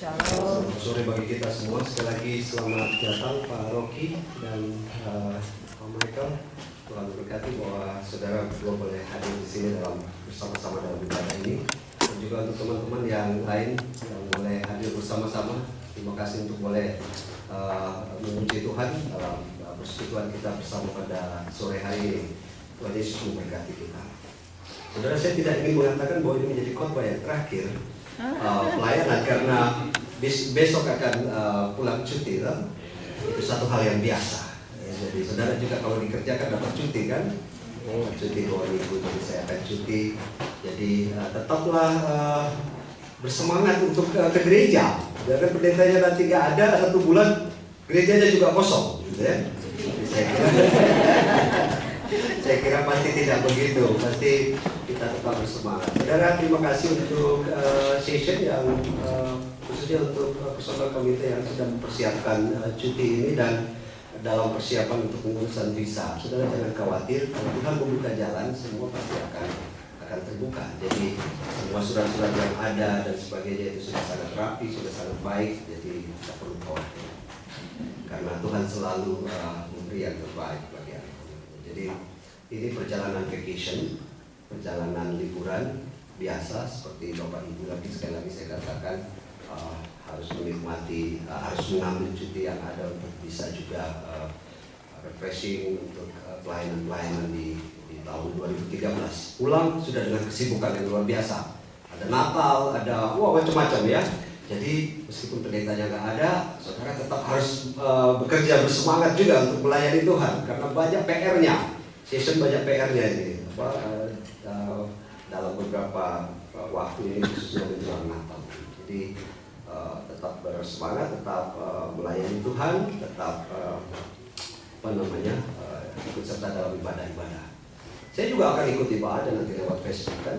Shalom. Selamat sore bagi kita semua. Sekali lagi selamat datang Pak Rocky dan Pak Michael. Tuhan berkati bahwa saudara berdua boleh hadir di sini bersama-sama dalam ibadah ini. Dan juga untuk teman-teman yang lain yang boleh hadir bersama-sama. Terima kasih untuk boleh memuji Tuhan dalam persekutuan kita bersama pada sore hari ini. Tuhan Yesus memberkati kita. Saudara, saya tidak ingin mengatakan bahwa ini menjadi khotbah yang terakhir pelayanan karena besok akan pulang cuti kan? Itu satu hal yang biasa ya, jadi saudara juga kalau dikerjakan dapat cuti kan, cuti 2 minggu, jadi saya akan cuti, jadi tetaplah bersemangat untuk ke gereja. Jangan pendetanya nanti nggak ada 1 bulan, gerejanya juga kosong gitu ya. Saya kira pasti tidak begitu, pasti kita tetap bersemangat. Saudara, terima kasih untuk session yang khususnya untuk personal komite yang sedang mempersiapkan cuti ini dan dalam persiapan untuk pengurusan visa. Saudara jangan khawatir, kalau Tuhan membuka jalan, semua pasti akan terbuka. Jadi semua surat-surat yang ada dan sebagainya itu sudah sangat rapi, sudah sangat baik, jadi tidak perlu khawatir. Karena Tuhan selalu memberi yang terbaik bagi anak-anak. Jadi ini perjalanan vacation, perjalanan liburan biasa seperti Bapak Ibu lagi sekali lagi saya katakan harus menikmati, harus mengambil cuti yang ada untuk bisa juga refreshing untuk pelayanan-pelayanan di tahun 2013. Pulang sudah dengan kesibukan yang luar biasa. Ada Natal, ada macam-macam ya. Jadi meskipun pendetanya nggak ada, saudara tetap harus bekerja bersemangat juga untuk melayani Tuhan karena banyak PR-nya. Session banyak PR-nya ini dalam beberapa waktu ini khususnya menjelang Natal. Jadi tetap bersemangat, tetap melayani Tuhan, tetap ikut serta dalam ibadah-ibadah. Saya juga akan ikut ibadah nanti lewat Facebook kan.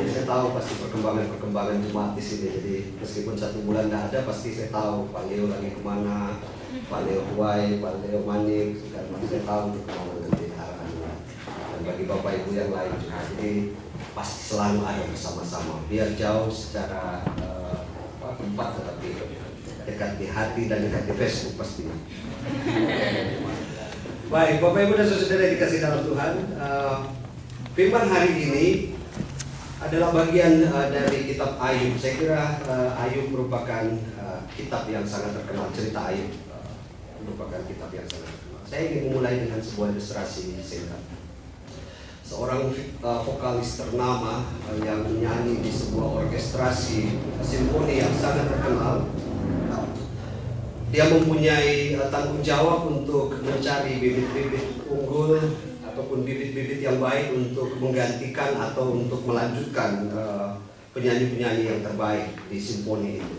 Saya tahu pasti perkembangan jemaat di sini. Jadi meskipun 1 bulan nggak ada, pasti saya tahu Pak Leo lagi kemana, Pak Leo Huai, Pak Leo Manik, dan saya tahu untuk kemana nanti arahnya. Dan bagi Bapak Ibu yang lain juga, jadi pasti selalu ada bersama-sama. Biar jauh secara tempat, tetapi dekat di hati dan dekat di Facebook pastinya. Baik, Bapak Ibu dan Saudara yang dikasih dalam Tuhan, firman hari ini adalah bagian dari kitab Ayub. Saya kira Ayub merupakan kitab yang sangat terkenal, cerita Ayub merupakan kitab yang sangat terkenal. Saya ingin memulai dengan sebuah ilustrasi singkat. Seorang vokalis ternama yang menyanyi di sebuah orkestrasi simfoni yang sangat terkenal. Dia mempunyai tanggung jawab untuk mencari bibit-bibit unggul ataupun bibit-bibit yang baik untuk menggantikan atau untuk melanjutkan penyanyi-penyanyi yang terbaik di simfoni itu.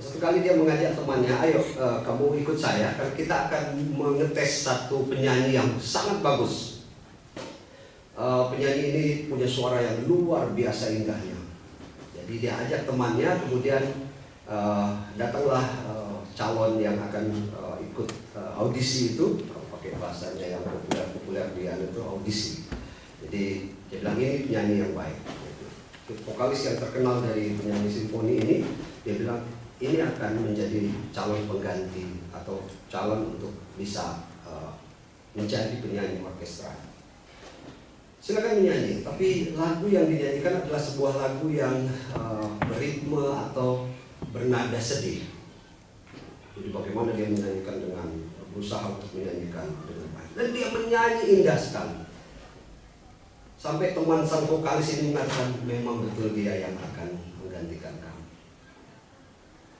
Satu kali dia mengajak temannya, ayo kamu ikut saya, karena kita akan mengetes satu penyanyi yang sangat bagus. Penyanyi ini punya suara yang luar biasa indahnya. Jadi dia ajak temannya, kemudian datanglah calon yang akan ikut audisi itu. Kalau pakai bahasanya yang populer dia itu audisi. Jadi dia bilang ini penyanyi yang baik. Vokalis yang terkenal dari penyanyi simfoni ini, dia bilang ini akan menjadi calon pengganti atau calon untuk bisa menjadi penyanyi orkestra. Silakan menyanyi, tapi lagu yang dinyanyikan adalah sebuah lagu yang beritme atau bernada sedih. Jadi bagaimana dia menyanyikan dengan berusaha untuk menyanyikan dengan baik. Dan dia menyanyi indah sekali. Sampai teman sang vokalis ini mengatakan memang betul dia yang akan menggantikan kamu.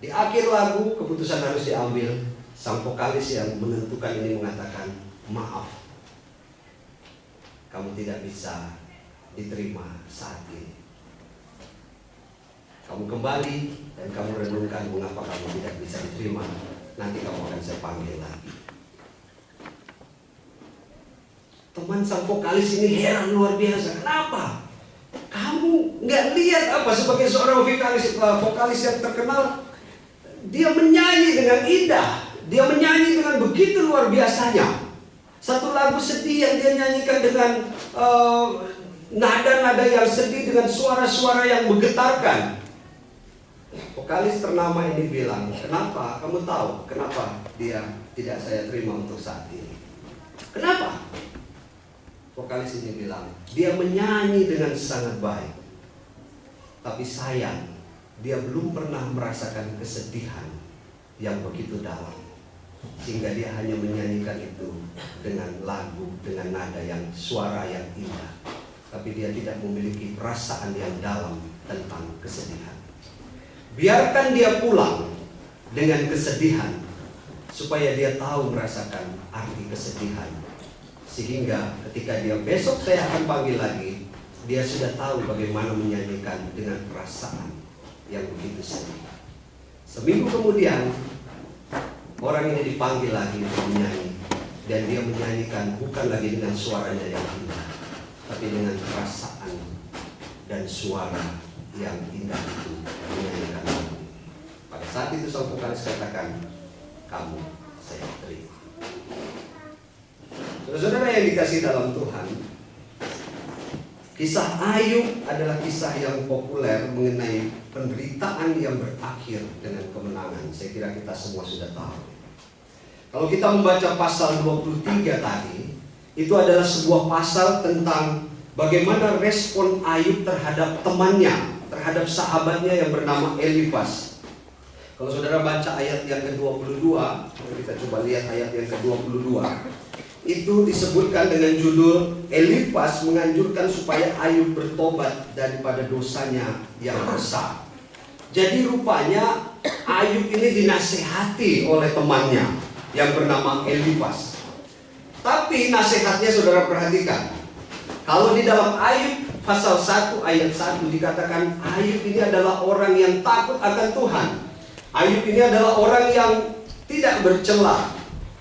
Di akhir lagu keputusan harus diambil. Sang vokalis yang menentukan ini mengatakan maaf. Kamu tidak bisa diterima saat ini. Kamu kembali dan kamu renungkan mengapa kamu tidak bisa diterima. Nanti kamu akan saya panggil lagi. Teman sang vokalis ini heran luar biasa. Kenapa? Kamu nggak lihat apa sebagai seorang vokalis yang terkenal? Dia menyanyi dengan indah. Dia menyanyi dengan begitu luar biasanya. Satu lagu sedih yang dia nyanyikan dengan nada-nada yang sedih, dengan suara-suara yang menggetarkan. Vokalis ternama ini bilang, kenapa? Kamu tahu kenapa dia tidak saya terima untuk saat ini? Kenapa? Vokalis ini bilang, dia menyanyi dengan sangat baik. Tapi sayang, dia belum pernah merasakan kesedihan yang begitu dalam. Sehingga dia hanya menyanyikan itu dengan lagu, dengan nada yang suara yang indah. Tapi dia tidak memiliki perasaan yang dalam tentang kesedihan. Biarkan dia pulang dengan kesedihan, supaya dia tahu merasakan arti kesedihan. Sehingga ketika dia besok saya akan panggil lagi, dia sudah tahu bagaimana menyanyikan dengan perasaan yang begitu sedih. Seminggu kemudian, orang ini dipanggil lagi untuk menyanyi. Dan dia menyanyikan bukan lagi dengan suaranya yang indah, tapi dengan perasaan dan suara yang indah itu menyanyikan lagu. Pada saat itu sang vokalis katakan, kamu saya terima. Saudara yang dikasih dalam Tuhan, kisah Ayub adalah kisah yang populer mengenai penderitaan yang berakhir dengan kemenangan. Saya kira kita semua sudah tahu. Kalau kita membaca pasal 23 tadi, itu adalah sebuah pasal tentang bagaimana respon Ayub terhadap temannya, terhadap sahabatnya yang bernama Elifas. Kalau saudara baca ayat yang ke-22, kita coba lihat ayat yang ke-22. Itu disebutkan dengan judul Elifas menganjurkan supaya Ayub bertobat daripada dosanya yang besar. Jadi rupanya Ayub ini dinasihati oleh temannya yang bernama Elifas. Tapi nasihatnya saudara perhatikan. Kalau di dalam Ayub pasal 1 ayat 1 dikatakan Ayub ini adalah orang yang takut akan Tuhan. Ayub ini adalah orang yang tidak bercela.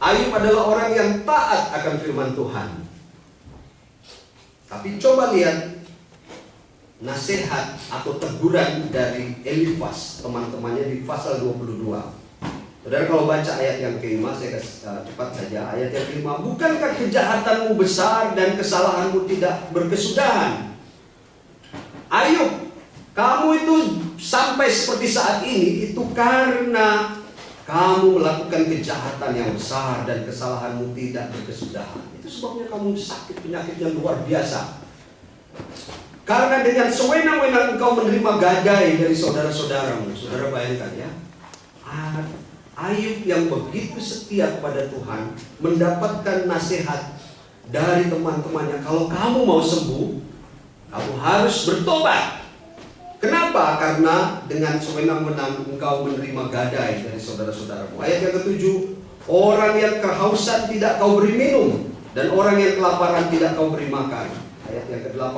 Ayub adalah orang yang taat akan firman Tuhan. Tapi coba lihat nasihat atau teguran dari Elifas, teman-temannya di pasal 22. Saudara kalau baca ayat yang ke-5, saya cepat saja. Ayat yang ke-5, bukankah kejahatanmu besar dan kesalahanmu tidak berkesudahan? Ayub, kamu itu sampai seperti saat ini, itu karena kamu melakukan kejahatan yang besar dan kesalahanmu tidak berkesudahan. Itu sebabnya kamu sakit penyakit yang luar biasa. Karena dengan sewenang-wenang engkau menerima gadai dari saudara-saudaramu. Saudara bayangkan ya, Ayub yang begitu setia kepada Tuhan mendapatkan nasihat dari teman-temannya, kalau kamu mau sembuh, kamu harus bertobat. Kenapa? Karena dengan sewenang-wenang engkau menerima gadai dari saudara-saudaramu. Ayat yang ke-7, orang yang kehausan tidak kau beri minum, dan orang yang kelaparan tidak kau beri makan. Ayat yang ke-8,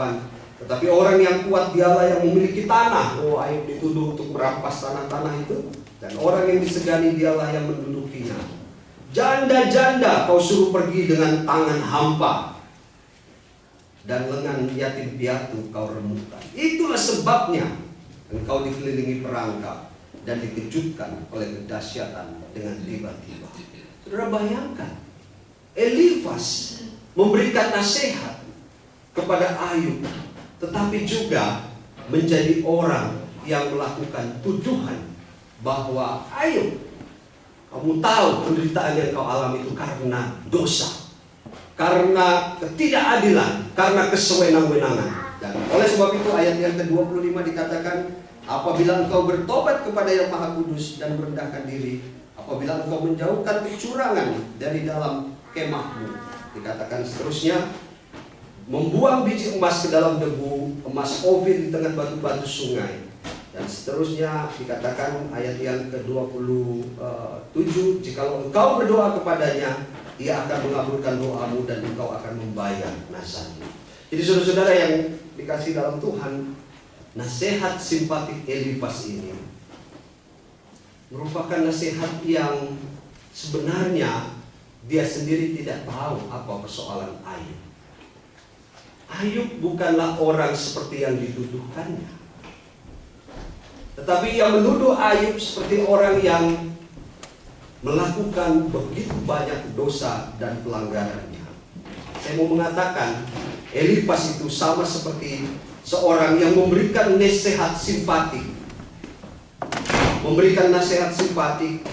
tetapi orang yang kuat dialah yang memiliki tanah. Oh, Ayub dituduh untuk merampas tanah-tanah itu. Dan orang yang disegani dialah yang mendudukinya. Janda-janda kau suruh pergi dengan tangan hampa, dan lengan yatim piatu kau remukkan. Itulah sebabnya engkau dikelilingi perangkap dan dikejutkan oleh kedahsyatan dengan tiba-tiba. Saudara bayangkan, Elifas memberikan nasihat kepada Ayub, tetapi juga menjadi orang yang melakukan tuduhan bahwa Ayub, kamu tahu penderitaan yang kau alami itu karena dosa, karena ketidakadilan, karena kesewenang-wenangan. Dan oleh sebab itu ayat yang ke-25 dikatakan, apabila engkau bertobat kepada Yang Maha Kudus dan merendahkan diri, apabila engkau menjauhkan kecurangan dari dalam kemahmu, dikatakan seterusnya, membuang biji emas ke dalam debu, emas Ofir di tengah batu-batu sungai. Dan seterusnya dikatakan ayat yang ke-27, jikalau engkau berdoa kepadanya, Ia akan mengabulkan doamu dan engkau akan membayar nazarmu. Jadi saudara-saudara yang dikasih dalam Tuhan, nasihat simpatik Elifas ini merupakan nasihat yang sebenarnya dia sendiri tidak tahu apa persoalan Ayub. Ayub bukanlah orang seperti yang dituduhkannya, tetapi yang menuduh Ayub seperti orang yang melakukan begitu banyak dosa dan pelanggarannya. Saya mau mengatakan, Elifas itu sama seperti seorang yang memberikan nasihat simpatik memberikan nasihat simpatik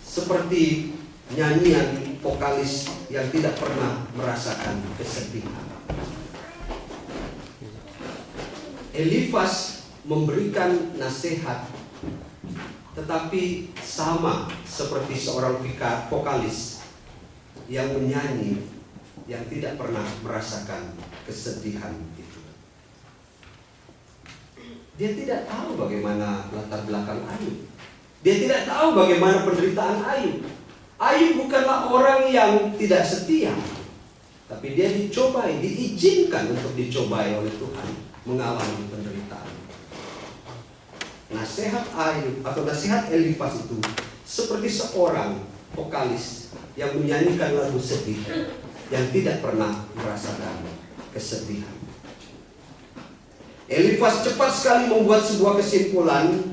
seperti nyanyian vokalis yang tidak pernah merasakan kesedihan. Elifas memberikan nasihat, tetapi sama seperti seorang vokalis yang menyanyi yang tidak pernah merasakan kesedihan itu. Dia tidak tahu bagaimana latar belakang Ayub. Dia tidak tahu bagaimana penderitaan Ayub. Ayub bukanlah orang yang tidak setia, tapi dia dicobai, diizinkan untuk dicobai oleh Tuhan, mengalami penderitaan. Nasihat Ayub atau nasihat Elifas itu seperti seorang vokalis yang menyanyikan lagu sedih yang tidak pernah merasakan kesedihan. Elifas cepat sekali membuat sebuah kesimpulan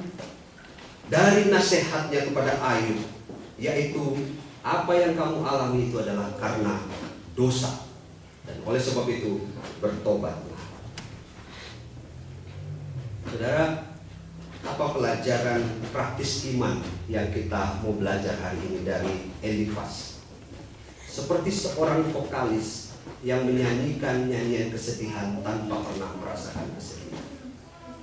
dari nasihatnya kepada Ayub, yaitu apa yang kamu alami itu adalah karena dosa, dan oleh sebab itu bertobatlah. Saudara, apa pelajaran praktis iman yang kita mau belajar hari ini dari Elifas? Seperti seorang vokalis yang menyanyikan nyanyian kesedihan tanpa pernah merasakan kesedihan.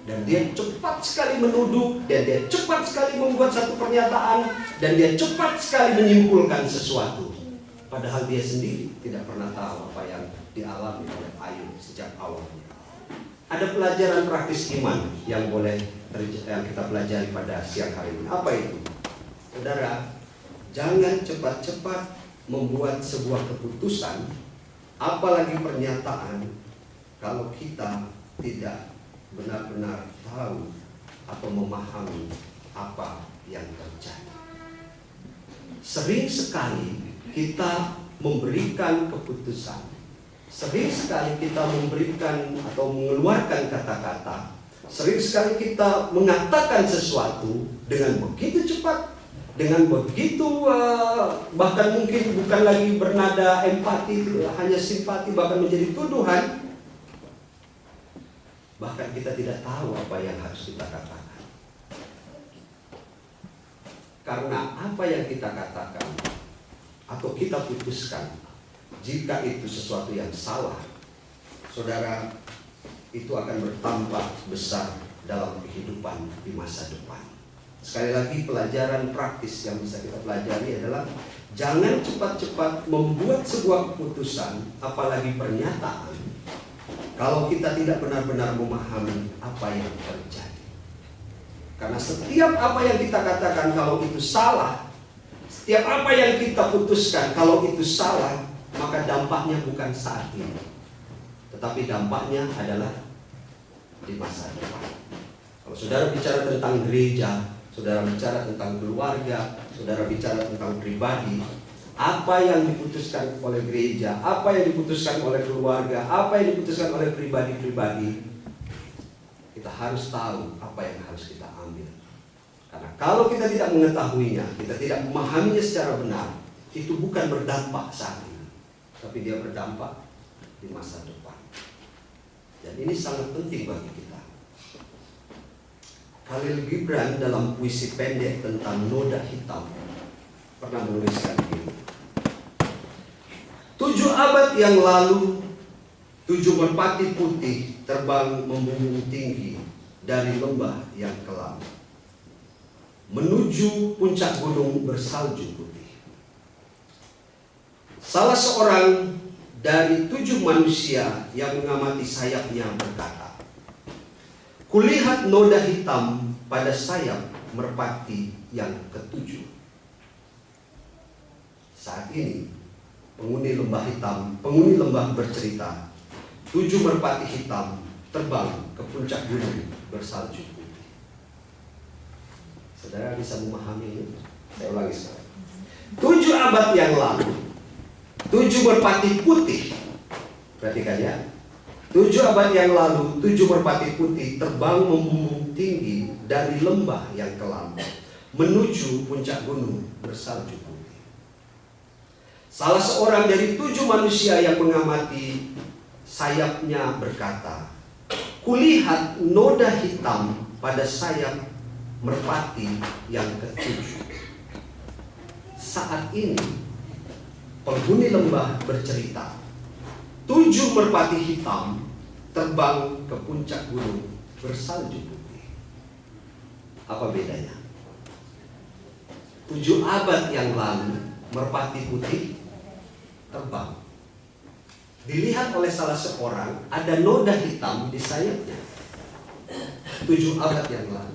Dan dia cepat sekali menuduh, dan dia cepat sekali membuat satu pernyataan, dan dia cepat sekali menyimpulkan sesuatu. Padahal dia sendiri tidak pernah tahu apa yang dialami oleh Ayub sejak awalnya. Ada pelajaran praktis iman yang kita pelajari pada siang hari ini. Apa itu? Saudara, jangan cepat-cepat membuat sebuah keputusan, apalagi pernyataan, kalau kita tidak benar-benar tahu atau memahami apa yang terjadi. Sering sekali kita memberikan keputusan, sering sekali kita memberikan atau mengeluarkan kata-kata, sering sekali kita mengatakan sesuatu dengan begitu cepat, dengan begitu bahkan mungkin bukan lagi bernada empati, hanya simpati, bahkan menjadi tuduhan. Bahkan kita tidak tahu apa yang harus kita katakan. Karena apa yang kita katakan atau kita putuskan, jika itu sesuatu yang salah, saudara, itu akan bertambah besar dalam kehidupan di masa depan. Sekali lagi, pelajaran praktis yang bisa kita pelajari adalah jangan cepat-cepat membuat sebuah keputusan, apalagi pernyataan, kalau kita tidak benar-benar memahami apa yang terjadi. Karena setiap apa yang kita katakan kalau itu salah, setiap apa yang kita putuskan kalau itu salah, maka dampaknya bukan saat ini, tetapi dampaknya adalah di masa depan. Kalau saudara bicara tentang gereja, saudara bicara tentang keluarga, saudara bicara tentang pribadi, apa yang diputuskan oleh gereja, apa yang diputuskan oleh keluarga, apa yang diputuskan oleh pribadi-pribadi, kita harus tahu apa yang harus kita ambil. Karena kalau kita tidak mengetahuinya, kita tidak memahaminya secara benar, itu bukan berdampak saat ini, tapi dia berdampak di masa depan. Dan ini sangat penting bagi kita. Khalil Gibran dalam puisi pendek tentang noda hitam pernah menuliskan begini: 7 abad yang lalu, 7 merpati putih terbang membumbung tinggi dari lembah yang kelam menuju puncak gunung bersalju putih. Salah seorang dari 7 manusia yang mengamati sayapnya berkata, "Kulihat noda hitam pada sayap merpati yang ke-7. Saat ini penghuni lembah bercerita, 7 merpati hitam terbang ke puncak gunung bersalju putih." Saudara bisa memahami ini? Saya ulangi sekarang. 7 abad yang lalu, 7 merpati putih, perhatikan ya, 7 abad yang lalu, 7 merpati putih terbang membumbung tinggi dari lembah yang kelam menuju puncak gunung bersalju putih. Salah seorang dari 7 manusia yang mengamati sayapnya berkata, "Kulihat noda hitam pada sayap merpati yang ketujuh. Saat ini penghuni lembah bercerita, 7 merpati hitam terbang ke puncak gunung bersalju putih. Apa bedanya? 7 abad yang lalu merpati putih terbang. Dilihat oleh salah seorang, ada noda hitam di sayapnya. 7 abad yang lalu.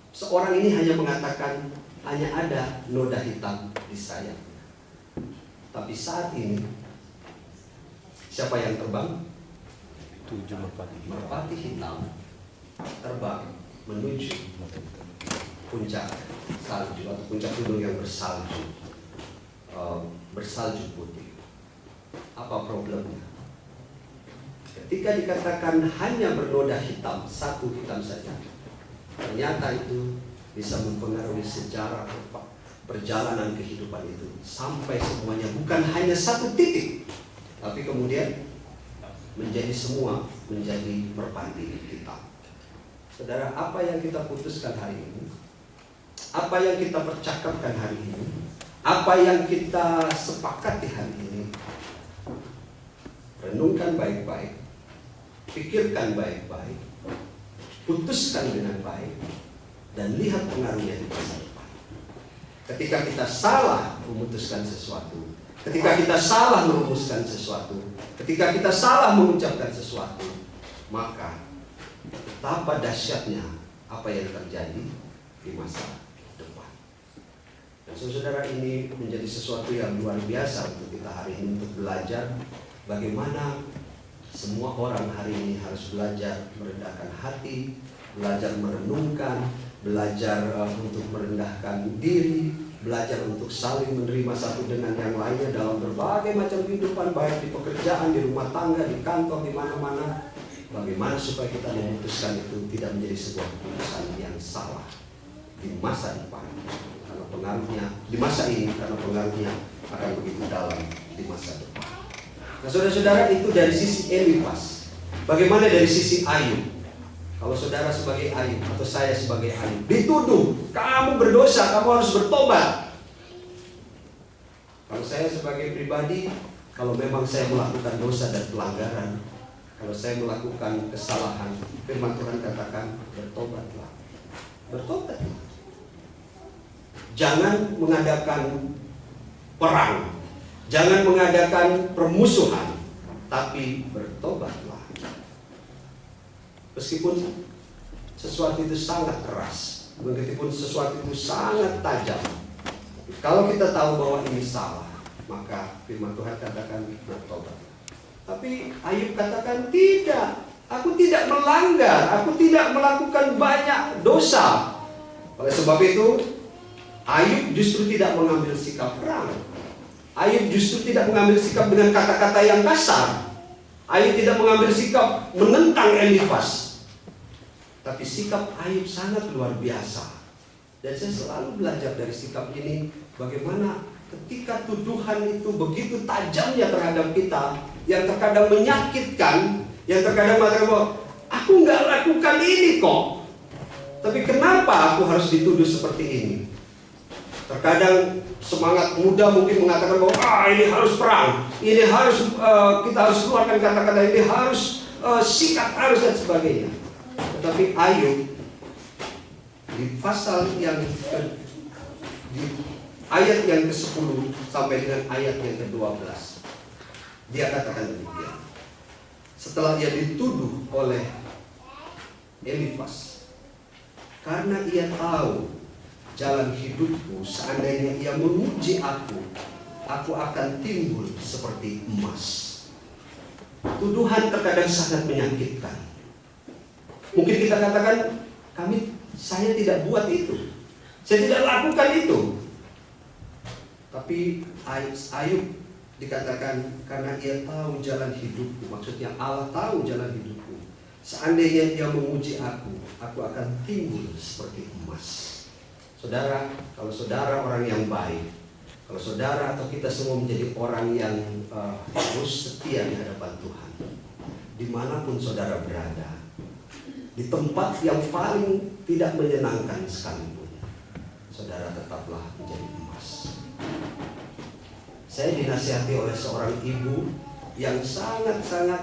Seorang ini hanya mengatakan hanya ada noda hitam di sayapnya. Tapi saat ini siapa yang terbang? 7 merpati. Merpati hitam terbang menuju puncak salju atau puncak gunung yang bersalju, bersalju putih. Apa problemnya? Ketika dikatakan hanya bernoda hitam, 1 hitam saja, ternyata itu bisa mempengaruhi sejarah perjalanan kehidupan itu sampai semuanya bukan hanya 1 titik, tapi kemudian menjadi semua menjadi merpati hitam. Saudara, apa yang kita putuskan hari ini, apa yang kita percakapkan hari ini, apa yang kita sepakati hari ini, renungkan baik-baik, pikirkan baik-baik, putuskan dengan baik, dan lihat pengaruhnya di masa depan. Ketika kita salah memutuskan sesuatu, ketika kita salah merumuskan sesuatu, ketika kita salah mengucapkan sesuatu, maka betapa dahsyatnya apa yang terjadi di masa depan. Dan saudara, ini menjadi sesuatu yang luar biasa untuk kita hari ini, untuk belajar bagaimana semua orang hari ini harus belajar merendahkan hati, belajar merenungkan, belajar untuk merendahkan diri, belajar untuk saling menerima satu dengan yang lainnya dalam berbagai macam kehidupan, baik di pekerjaan, di rumah tangga, di kantor, di mana-mana. Bagaimana supaya kita memutuskan itu tidak menjadi sebuah keputusan yang salah di masa depan, karena pengaruhnya di masa ini, karena pengaruhnya akan begitu dalam di masa depan. Nah, saudara-saudara, itu dari sisi Elifas. Bagaimana dari sisi Ayub? Kalau saudara sebagai Ayub atau saya sebagai Ayub dituduh, kamu berdosa, kamu harus bertobat. Kalau saya sebagai pribadi, kalau memang saya melakukan dosa dan pelanggaran, kalau saya melakukan kesalahan, firman Tuhan katakan bertobatlah. Bertobatlah. Jangan mengadakan perang, jangan mengadakan permusuhan, tapi bertobatlah. Meskipun sesuatu itu sangat keras, meskipun sesuatu itu sangat tajam, kalau kita tahu bahwa ini salah, maka firman Tuhan katakan bertobat. Tapi Ayub katakan tidak, aku tidak melanggar, aku tidak melakukan banyak dosa. Oleh sebab itu Ayub justru tidak mengambil sikap perang. Ayub justru tidak mengambil sikap dengan kata-kata yang kasar. Ayub tidak mengambil sikap menentang Elifas. Tapi sikap Ayub sangat luar biasa. Dan saya selalu belajar dari sikap ini, bagaimana ketika tuduhan itu begitu tajamnya terhadap kita, yang terkadang menyakitkan, yang terkadang mengatakan bahwa aku nggak lakukan ini kok, tapi kenapa aku harus dituduh seperti ini? Terkadang semangat muda mungkin mengatakan bahwa ini harus perang, ini harus kita harus keluarkan kata-kata ini, harus sikat, harus dan sebagainya. Tetapi Ayub di pasal yang di ayat yang ke-10 sampai dengan ayat yang ke-12, dia katakan demikian. Setelah dia dituduh oleh Elifas, karena ia tahu jalan hidupku, seandainya ia memuji aku akan timbul seperti emas. Tuduhan terkadang sangat menyakitkan. Mungkin kita katakan, saya tidak buat itu, saya tidak lakukan itu. Tapi Ayub dikatakan karena ia tahu jalan hidupku, maksudnya Allah tahu jalan hidupku, seandainya dia memuji aku akan timbul seperti emas. Saudara, kalau saudara orang yang baik, kalau saudara atau kita semua menjadi orang yang harus setia di hadapan Tuhan, dimanapun saudara berada, di tempat yang paling tidak menyenangkan sekalipun, saudara tetaplah menjadi emas. Saya dinasihati oleh seorang ibu yang sangat-sangat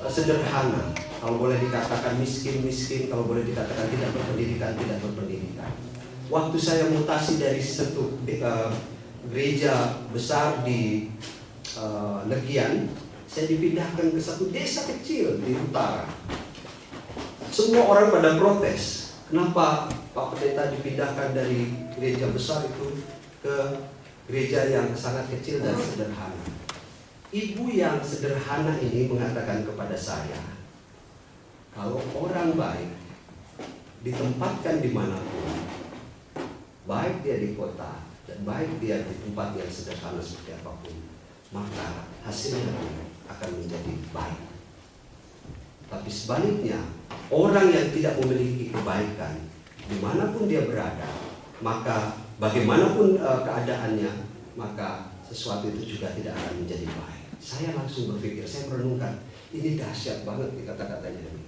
sederhana, kalau boleh dikatakan miskin, kalau boleh dikatakan tidak berpendidikan. Waktu saya mutasi dari satu gereja besar di Legian, saya dipindahkan ke satu desa kecil di utara. Semua orang pada protes. Kenapa Pak Pendeta dipindahkan dari gereja besar itu ke gereja yang sangat kecil dan sederhana? Ibu yang sederhana ini mengatakan kepada saya, kalau orang baik ditempatkan dimanapun, baik dia di kota dan baik dia di tempat yang sederhana seperti apapun, maka hasilnya akan menjadi baik. Tapi sebaliknya, orang yang tidak memiliki kebaikan, dimanapun dia berada, maka bagaimanapun keadaannya, maka sesuatu itu juga tidak akan menjadi baik. Saya langsung berpikir, saya merenungkan, ini dahsyat banget nih kata-katanya ini.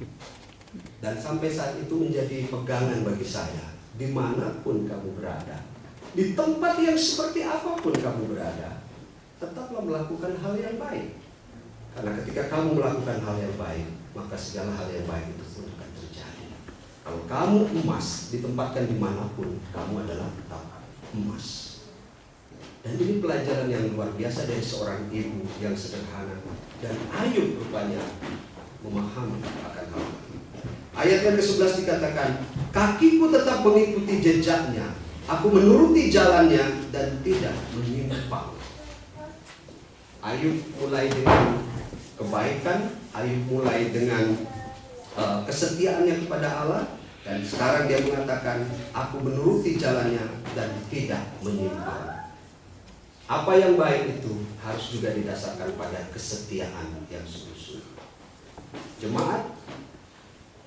Dan sampai saat itu menjadi pegangan bagi saya, dimanapun kamu berada, di tempat yang seperti apapun kamu berada, tetaplah melakukan hal yang baik. Karena ketika kamu melakukan hal yang baik, maka segala hal yang baik itu pun akan terjadi. Kalau kamu emas, ditempatkan dimanapun, kamu adalah tetap emas. Dan ini pelajaran yang luar biasa dari seorang ibu yang sederhana. Dan Ayub rupanya memahami akan hal itu. Ayat yang ke-11 dikatakan, kakiku tetap mengikuti jejaknya, aku menuruti jalannya dan tidak menyimpang. Ayub mulai dengan kebaikan, Ayub mulai dengan kesetiaannya kepada Allah, dan sekarang dia mengatakan, aku menuruti jalannya dan tidak menyimpang. Apa yang baik itu harus juga didasarkan pada kesetiaan yang sungguh-sungguh. Jemaat,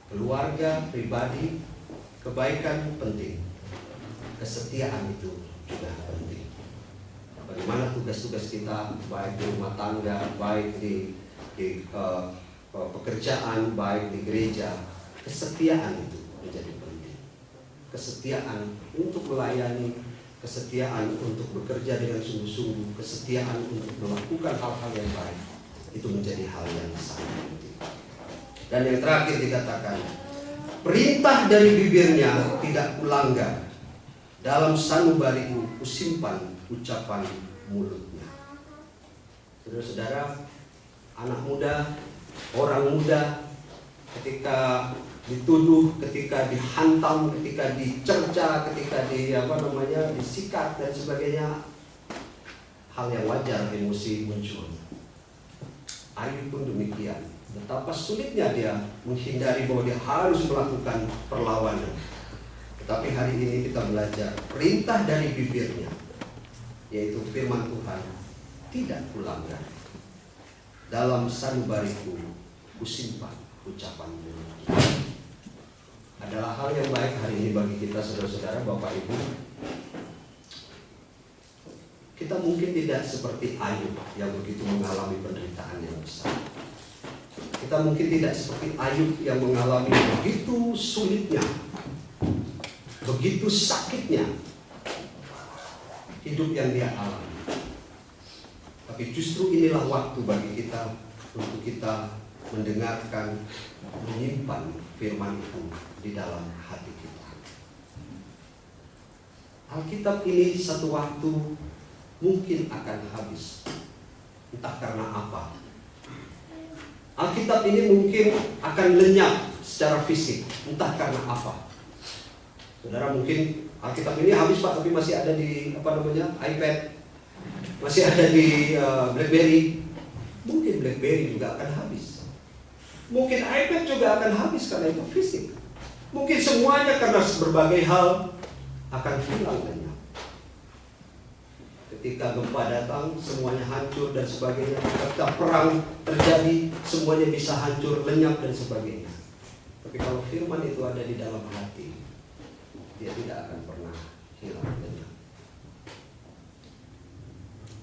keluarga, pribadi, kebaikan penting, kesetiaan itu juga penting. Bagaimana tugas-tugas kita, baik di rumah tangga, baik di pekerjaan, baik di gereja, kesetiaan itu menjadi penting. Kesetiaan untuk melayani, kesetiaan untuk bekerja dengan sungguh-sungguh, kesetiaan untuk melakukan hal-hal yang baik, itu menjadi hal yang sangat penting. Dan yang terakhir dikatakan, perintah dari bibirnya tidak kulanggar, dalam sanubariku kusimpan ucapan mulutnya. Saudara-saudara, anak muda, orang muda, ketika dituduh, ketika dihantam, ketika dicerca, ketika disikat dan sebagainya, hal yang wajar, emosi muncul. Ayub pun demikian. Betapa sulitnya dia menghindari bahwa dia harus melakukan perlawanan. Tetapi hari ini kita belajar perintah dari bibirnya, yaitu firman Tuhan, tidak kulanggar. Dalam sanubariku kusimpan ucapan mulutnya. Adalah hal yang baik hari ini bagi kita, saudara-saudara, Bapak Ibu. Kita mungkin tidak seperti Ayub yang begitu mengalami penderitaan yang besar. Kita mungkin tidak seperti Ayub yang mengalami begitu sulitnya, begitu sakitnya hidup yang dia alami. Tapi justru inilah waktu bagi kita untuk kita mendengarkan, menyimpan firman itu di dalam hati kita. Alkitab ini satu waktu mungkin akan habis, entah karena apa. Alkitab ini mungkin akan lenyap secara fisik, entah karena apa. Saudara, mungkin Alkitab ini habis Pak, tapi masih ada di iPad, masih ada di BlackBerry. Mungkin BlackBerry juga akan habis. Mungkin iPad juga akan habis karena itu fisik. Mungkin semuanya karena berbagai hal akan hilang lenyap. Ketika gempa datang, semuanya hancur dan sebagainya. Ketika perang terjadi, semuanya bisa hancur, lenyap dan sebagainya. Tapi kalau firman itu ada di dalam hati, dia tidak akan pernah hilang lenyap.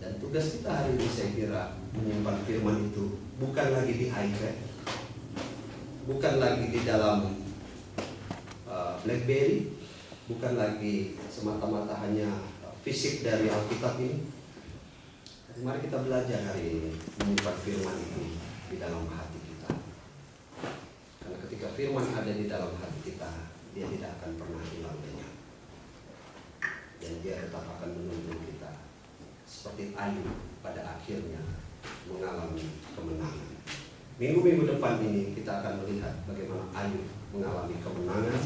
Dan tugas kita hari ini saya kira menyimpan firman itu bukan lagi di iPad, bukan lagi di dalam BlackBerry, bukan lagi semata-mata hanya fisik dari Alkitab ini. Mari kita belajar hari ini menyimpan firman ini di dalam hati kita. Karena ketika firman ada di dalam hati kita, dia tidak akan pernah hilang lenyap. Dan dia tetap akan menuntun kita. Seperti Ayub pada akhirnya mengalami kemenangan. Minggu-minggu depan ini kita akan melihat bagaimana Ayub mengalami kemenangan